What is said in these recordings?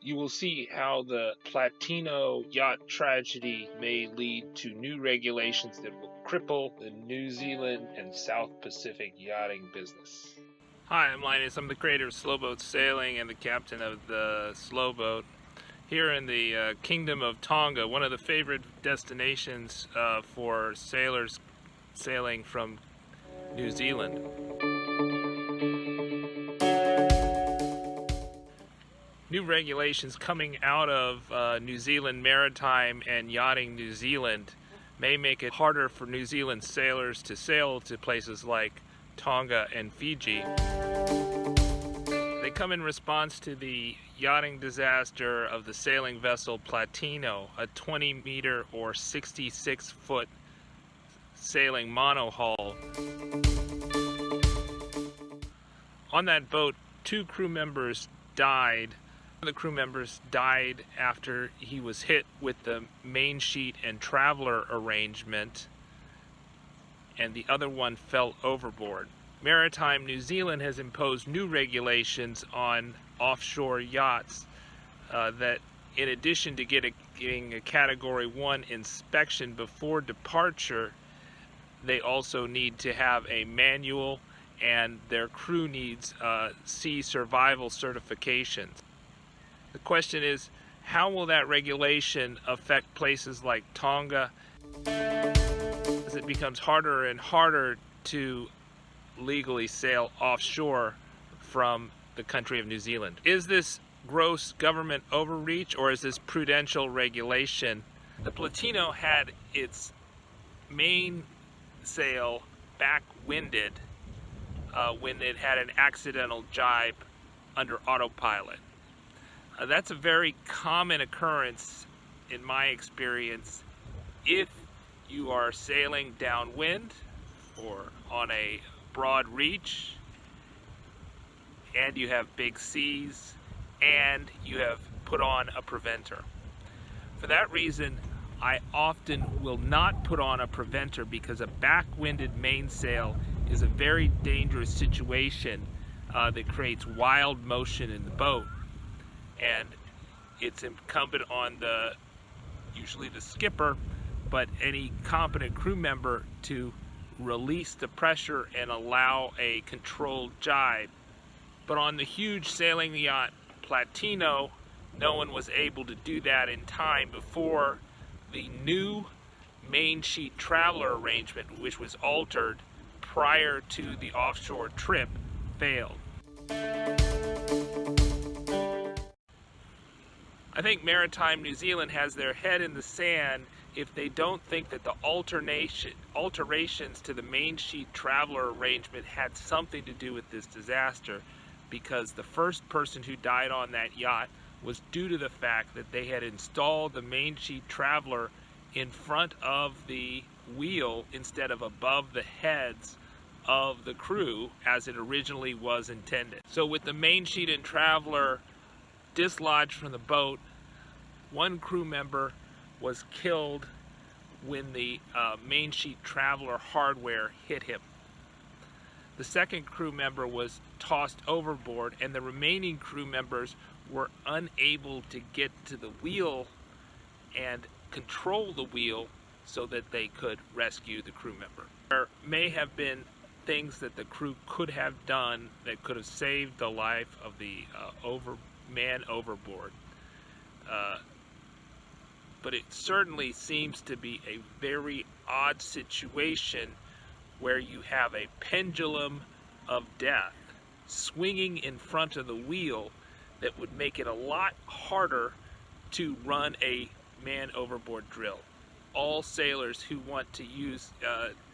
You will see how the Platino yacht tragedy may lead to new regulations that will cripple the New Zealand and South Pacific yachting business. Hi, I'm Linus. I'm the creator of Sailboat Sailing and the captain of the Sailboat here in the Kingdom of Tonga, one of the favorite destinations for sailors sailing from New Zealand. New regulations coming out of New Zealand Maritime and Yachting New Zealand may make it harder for New Zealand sailors to sail to places like Tonga and Fiji. They come in response to the yachting disaster of the sailing vessel Platino, a 20-meter or 66-foot sailing monohull. On that boat, 2 crew members died. One of the crew members died after he was hit with the main sheet and traveler arrangement, and the other one fell overboard. Maritime New Zealand has imposed new regulations on offshore yachts that, in addition to getting a Category 1 inspection before departure, they also need to have a manual, and their crew needs sea survival certifications. The question is, how will that regulation affect places like Tonga as it becomes harder and harder to legally sail offshore from the country of New Zealand? Is this gross government overreach, or is this prudential regulation? The Platino had its main sail back-winded when it had an accidental jibe under autopilot. That's a very common occurrence in my experience if you are sailing downwind or on a broad reach and you have big seas and you have put on a preventer. For that reason, I often will not put on a preventer, because a back-winded mainsail is a very dangerous situation that creates wild motion in the boat, and it's incumbent on usually the skipper, but any competent crew member, to release the pressure and allow a controlled jibe. But on the huge sailing yacht Platino, no one was able to do that in time before the new main sheet traveler arrangement, which was altered prior to the offshore trip, failed. I think Maritime New Zealand has their head in the sand if they don't think that the alterations to the main sheet traveler arrangement had something to do with this disaster, because the first person who died on that yacht was due to the fact that they had installed the main sheet traveler in front of the wheel instead of above the heads of the crew as it originally was intended. So with the main sheet and traveler dislodged from the boat, one crew member was killed when the main sheet traveler hardware hit him. The second crew member was tossed overboard, and the remaining crew members were unable to get to the wheel and control the wheel so that they could rescue the crew member. There may have been things that the crew could have done that could have saved the life of the man overboard. But it certainly seems to be a very odd situation where you have a pendulum of death swinging in front of the wheel that would make it a lot harder to run a man overboard drill. All sailors who want to use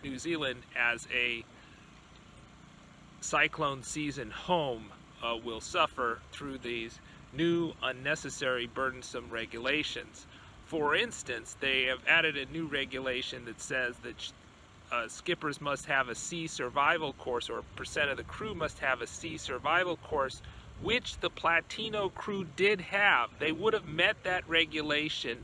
New Zealand as a cyclone season home will suffer through these new, unnecessary, burdensome regulations. For instance, they have added a new regulation that says that skippers must have a sea survival course, or percent of the crew must have a sea survival course, which the Platino crew did have. They would have met that regulation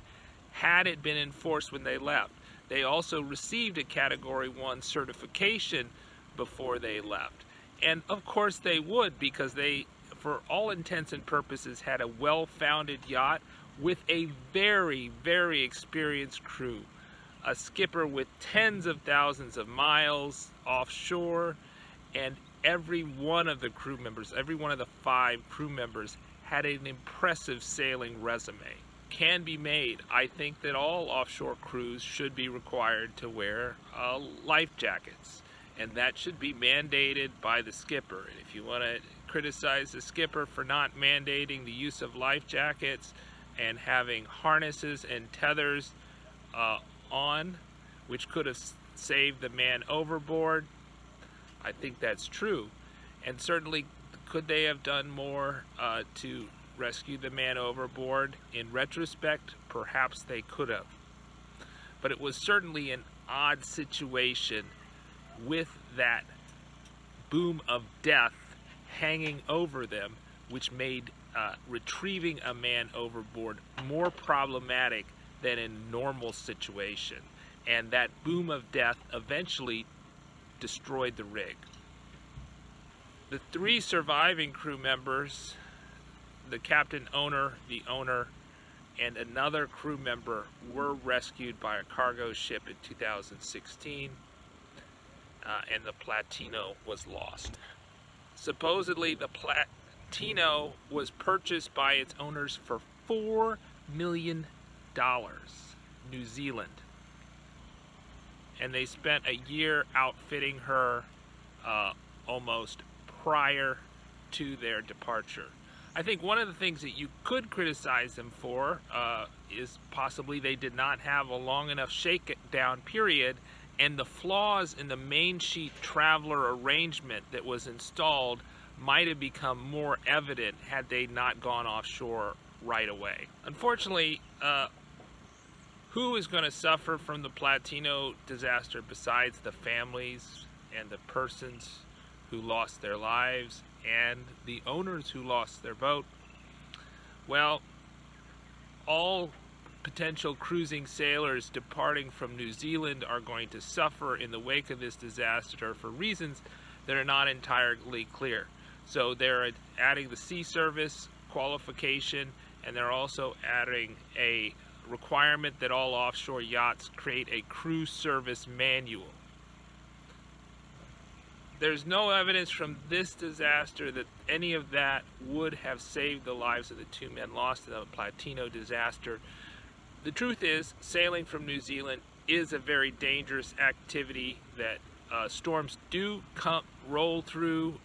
had it been enforced when they left. They also received a Category 1 certification before they left. And of course they would, because they for all intents and purposes, had a well-founded yacht with a very, very experienced crew. A skipper with tens of thousands of miles offshore, and every one of the crew members, every one of the 5 crew members, had an impressive sailing resume. Can be made. I think that all offshore crews should be required to wear life jackets, and that should be mandated by the skipper. And if you want to criticize the skipper for not mandating the use of life jackets and having harnesses and tethers on, which could have saved the man overboard, I think that's true. And certainly, could they have done more to rescue the man overboard? In retrospect, perhaps they could have. But it was certainly an odd situation with that boom of death hanging over them, which made retrieving a man overboard more problematic than in a normal situation. And that boom of death eventually destroyed the rig. The 3 surviving crew members, the captain owner, the owner, and another crew member, were rescued by a cargo ship in 2016, and the Platino was lost. Supposedly, the Platino was purchased by its owners for $4 million, New Zealand. And they spent a year outfitting her almost prior to their departure. I think one of the things that you could criticize them for is possibly they did not have a long enough shakedown period, and the flaws in the main sheet traveler arrangement that was installed might have become more evident had they not gone offshore right away. Unfortunately, who is going to suffer from the Platino disaster besides the families and the persons who lost their lives and the owners who lost their boat? Well, all potential cruising sailors departing from New Zealand are going to suffer in the wake of this disaster for reasons that are not entirely clear. So they're adding the sea service qualification, and they're also adding a requirement that all offshore yachts create a crew service manual. There's no evidence from this disaster that any of that would have saved the lives of the 2 men lost in the Platino disaster. The truth is, sailing from New Zealand is a very dangerous activity, that storms do roll through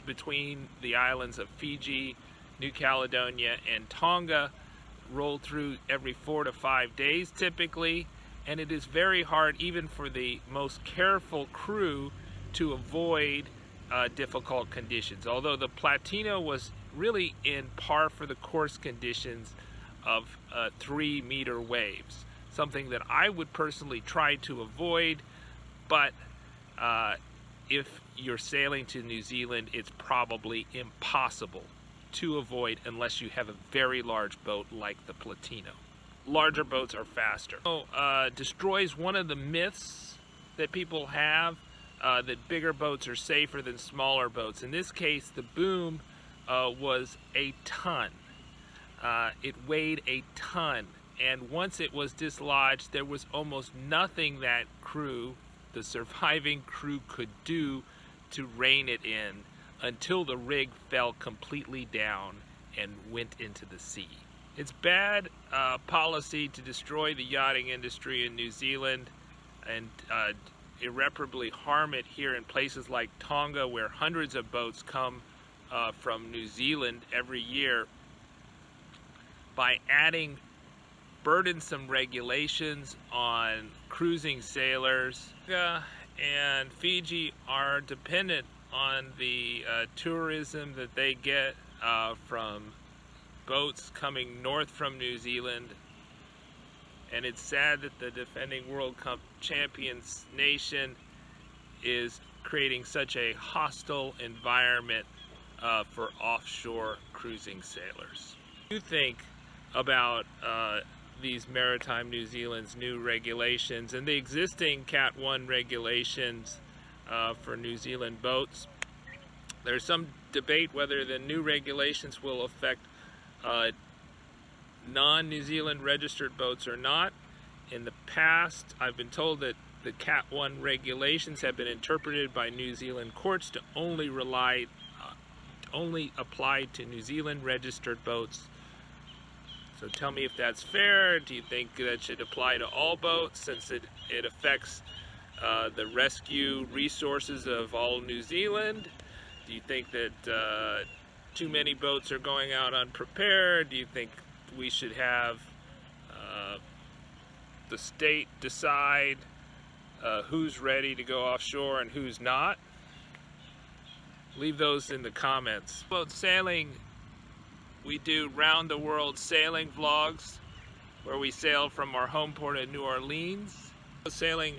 between the islands of Fiji, New Caledonia, and Tonga, roll through every 4 to 5 days typically, and it is very hard even for the most careful crew to avoid difficult conditions. Although the Platino was really in par for the course conditions of 3-meter waves, something that I would personally try to avoid, but if you're sailing to New Zealand, it's probably impossible to avoid unless you have a very large boat like the Platino. Larger boats are faster. Destroys one of the myths that people have, that bigger boats are safer than smaller boats. In this case, the boom was a ton. It weighed a ton, and once it was dislodged, there was almost nothing that crew, the surviving crew, could do to rein it in until the rig fell completely down and went into the sea. It's bad policy to destroy the yachting industry in New Zealand and irreparably harm it here in places like Tonga, where hundreds of boats come from New Zealand every year, by adding burdensome regulations on cruising sailors. Tonga and Fiji are dependent on the tourism that they get from boats coming north from New Zealand, and it's sad that the defending World Cup champions nation is creating such a hostile environment for offshore cruising sailors. What do you think about these Maritime New Zealand's new regulations and the existing Cat 1 regulations for New Zealand boats? There's some debate whether the new regulations will affect non-New Zealand registered boats or not. In the past, I've been told that the Cat 1 regulations have been interpreted by New Zealand courts to only apply to New Zealand registered boats. So tell me if that's fair. Do you think that should apply to all boats, since it affects the rescue resources of all New Zealand? Do you think that too many boats are going out unprepared? Do you think we should have the state decide who's ready to go offshore and who's not? Leave those in the comments. Boat sailing, we do round the world sailing vlogs where we sail from our home port at New Orleans. Sailing,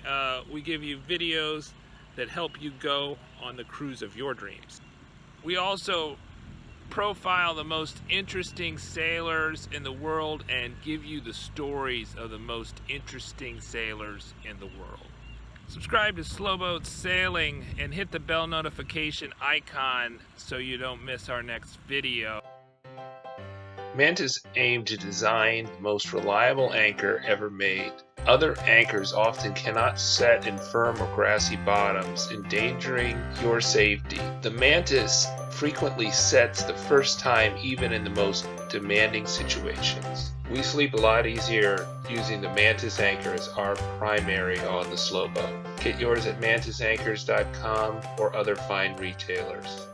we give you videos that help you go on the cruise of your dreams. We also profile the most interesting sailors in the world and give you the stories of the most interesting sailors in the world. Subscribe to Sailboat Sailing and hit the bell notification icon so you don't miss our next video. Mantis aimed to design the most reliable anchor ever made. Other anchors often cannot set in firm or grassy bottoms, endangering your safety. The Mantis frequently sets the first time, even in the most demanding situations. We sleep a lot easier using the Mantis anchor as our primary on the Sailboat. Get yours at mantisanchors.com or other fine retailers.